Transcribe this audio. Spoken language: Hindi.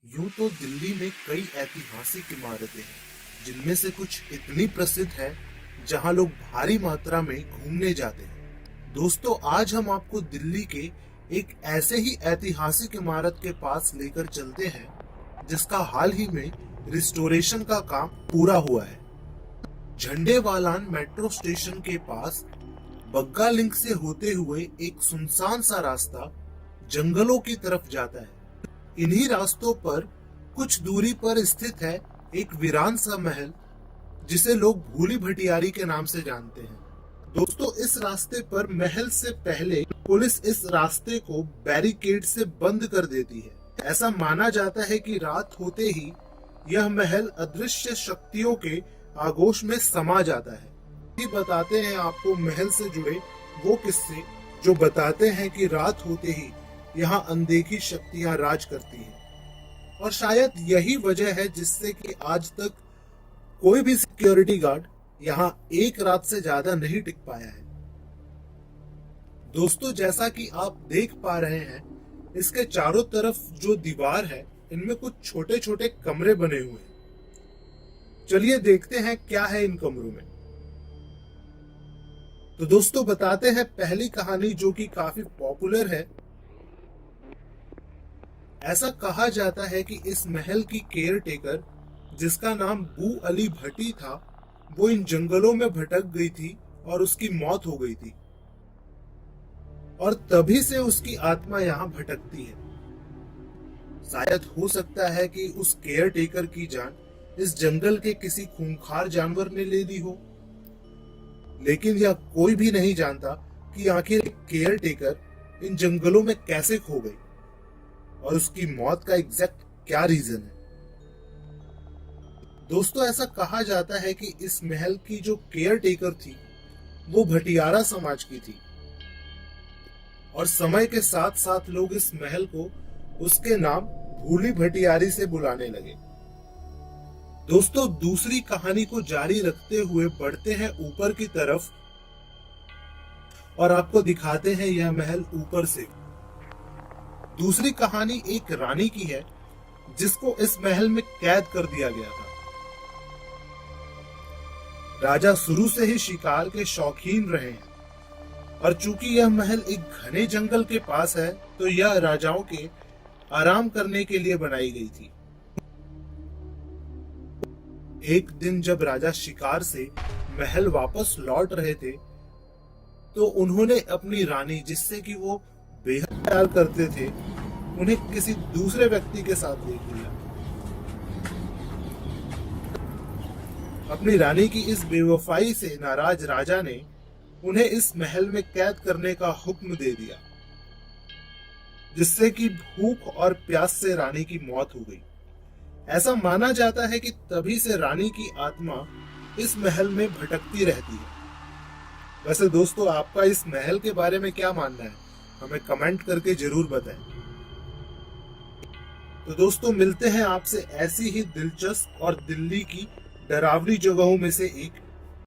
यूं तो दिल्ली में कई ऐतिहासिक इमारतें हैं जिनमें से कुछ इतनी प्रसिद्ध है जहां लोग भारी मात्रा में घूमने जाते हैं। दोस्तों, आज हम आपको दिल्ली के एक ऐसे ही ऐतिहासिक इमारत के पास लेकर चलते हैं जिसका हाल ही में रिस्टोरेशन का काम पूरा हुआ है। झंडेवालान मेट्रो स्टेशन के पास बग्गा लिंक से होते हुए एक सुनसान सा रास्ता जंगलों की तरफ जाता है। इन्हीं रास्तों पर कुछ दूरी पर स्थित है एक वीरान सा महल जिसे लोग भूली भटियारी के नाम से जानते हैं। दोस्तों, इस रास्ते पर महल से पहले पुलिस इस रास्ते को बैरिकेड से बंद कर देती है। ऐसा माना जाता है कि रात होते ही यह महल अदृश्य शक्तियों के आगोश में समा जाता है। ये बताते हैं आपको महल से जुड़े वो किस्से जो बताते हैं कि रात होते ही यहाँ अनदेखी शक्तियां राज करती हैं। और शायद यही वजह है जिससे कि आज तक कोई भी सिक्योरिटी गार्ड यहाँ एक रात से ज्यादा नहीं टिक पाया है। दोस्तों, जैसा कि आप देख पा रहे हैं, इसके चारों तरफ जो दीवार है इनमें कुछ छोटे छोटे कमरे बने हुए हैं। चलिए देखते हैं क्या है इन कमरों में। तो दोस्तों, बताते हैं पहली कहानी जो कि काफी पॉपुलर है। ऐसा कहा जाता है कि इस महल की केयर टेकर जिसका नाम बू अली भट्टी था, वो इन जंगलों में भटक गई थी और उसकी मौत हो गई थी और तभी से उसकी आत्मा यहाँ भटकती है। शायद हो सकता है कि उस केयर टेकर की जान इस जंगल के किसी खूंखार जानवर ने ले ली हो, लेकिन यह कोई भी नहीं जानता कि आखिर एक केयर टेकर इन जंगलों में कैसे खो गई और उसकी मौत का एग्जैक्ट क्या रीजन है। दोस्तों, ऐसा कहा जाता है कि इस महल की जो केयर टेकर थी वो भटियारा समाज की थी और समय के साथ साथ लोग इस महल को उसके नाम भूली भटियारी से बुलाने लगे। दोस्तों, दूसरी कहानी को जारी रखते हुए बढ़ते हैं ऊपर की तरफ और आपको दिखाते हैं यह महल ऊपर से। दूसरी कहानी एक रानी की है जिसको इस महल में कैद कर दिया गया था। राजा शुरू से ही शिकार के शौकीन रहे हैं और चूंकि यह महल एक घने जंगल के पास है तो यह राजाओं के आराम करने के लिए बनाई गई थी। एक दिन जब राजा शिकार से महल वापस लौट रहे थे तो उन्होंने अपनी रानी, जिससे कि वो बेहद प्यार करते थे, उन्हें किसी दूसरे व्यक्ति के साथ देख लिया। अपनी रानी की इस बेवफाई से नाराज राजा ने उन्हें इस महल में कैद करने का हुक्म दे दिया, जिससे कि भूख और प्यास से रानी की मौत हो गई। ऐसा माना जाता है कि तभी से रानी की आत्मा इस महल में भटकती रहती है। वैसे दोस्तों, आपका इस महल के बारे में क्या मानना है, हमें कमेंट करके जरूर बताएं। तो दोस्तों, मिलते हैं आपसे ऐसी ही दिलचस्प और दिल्ली की डरावनी जगहों में से एक